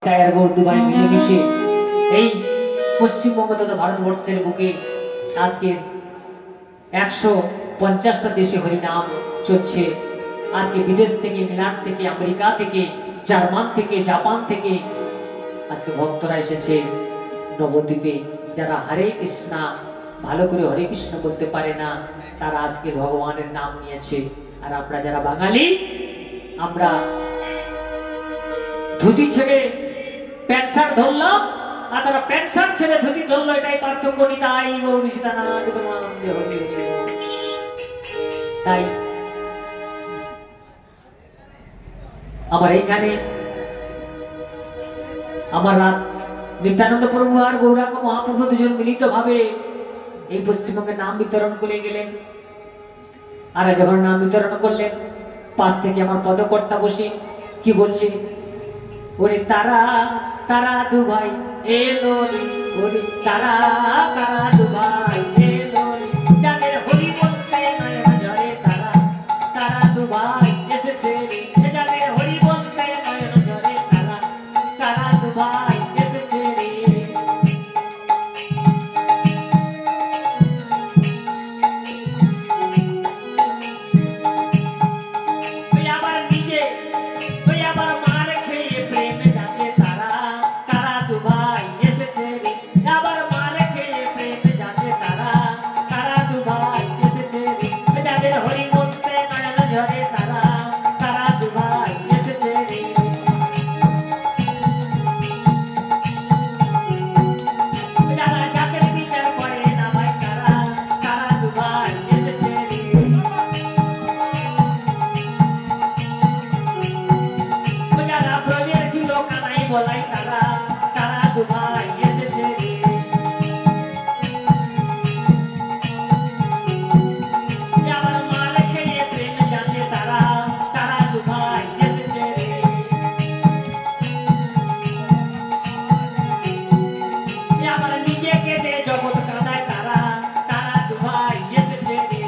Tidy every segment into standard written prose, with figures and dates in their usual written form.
Dubai মিলেমিশে এই পশ্চিমবঙ্গ তথা ভারতবর্ষের বুকে আজকের 150টা দেশে হরিনাম চলছে। আজকে বিদেশ থেকে, ইংল্যান্ড থেকে, আমেরিকা থেকে, জার্মান থেকে, জাপান থেকে আজকে ভক্তরা এসেছে নবদ্বীপে। যারা হরে কৃষ্ণা ভালো করে হরে কৃষ্ণ বলতে পারে না, তারা আজকে ভগবানের নাম নিয়েছে। আর আমরা যারা বাঙালি, আমরা ধুতি ছেড়ে প্যান্ট শার্ট ধরলাম, আর তারা প্যান্ট শার্ট ছেড়ে ধুতি ধরলো। এটাই পার্থক্য। নিতাই গৌর সীতানাথ প্রেমানন্দে হরি হরি। তাই আমার এইখানে আমার নিত্যানন্দ প্রভু আর গৌরাঙ্গ মহাপ্রভু দুজন মিলিত ভাবে এই পশ্চিমবঙ্গে নাম বিতরণ করে গেলেন। আর যখন নাম বিতরণ করলেন, পাশ থেকে আমার পদকর্তা বসে কি বলছে, ওরে তারা তারা দু ভাই এলো রে, ওরে তারা তারা দু ভাই এলো রে, যাদের হরি বলতে নয়ন ঝরে, তারা তারা দু ভাই এসেছে রে, যাদের হরি বলতে নয়ন ঝরে, তারা তারা দু ভাই এসেছে রে। ওই আবার নিজে ওই আবার মার খেয়ে প্রেমে যাচ্ছে, তারা তারা দু ভাই এসেছে রে, আবার মার খেয়ে প্রেমে যাচ্ছে, তারা তারা দু ভাই এসেছে রে, যাদের হরি বলতে নয়ন ঝরে, তারা তারা দু ভাই এসেছে রে। যারা জাতের বিচার করে না ভাই, তারা তারা দু ভাই এসেছে রে। যারা ব্রজের ছিল কানাই বলাই, তারা তারা দু ভাই এসেছে রে। আবার মার খেয়ে প্রেমে যাচ্ছে, তারা তারা দু ভাই এসেছে রে। আবার নিজেকে দে জগৎ কাঁদায়, তারা তারা দু ভাই এসেছে রে।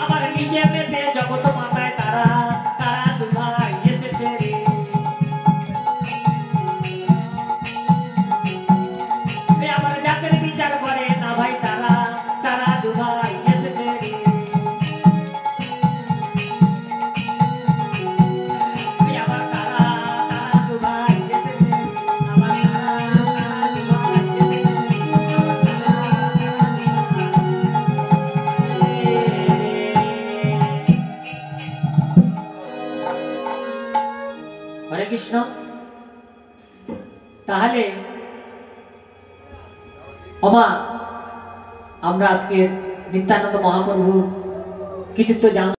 আবার নিজে পেতে জগৎ মাতায়, তারা তারা দু ভাই এসেছে রে। আবার জাতের বিচার করে না ভাই, তারা তারা দু ভাই এসেছে রে। আবার তারা তারা দু ভাই এসেছে, আবার তারা তারা দু ভাই এসেছে। হরে কৃষ্ণ। তাহলে আমরা আজকে নিত্যানন্দ মহাপ্রভুর কৃতিত্ব জান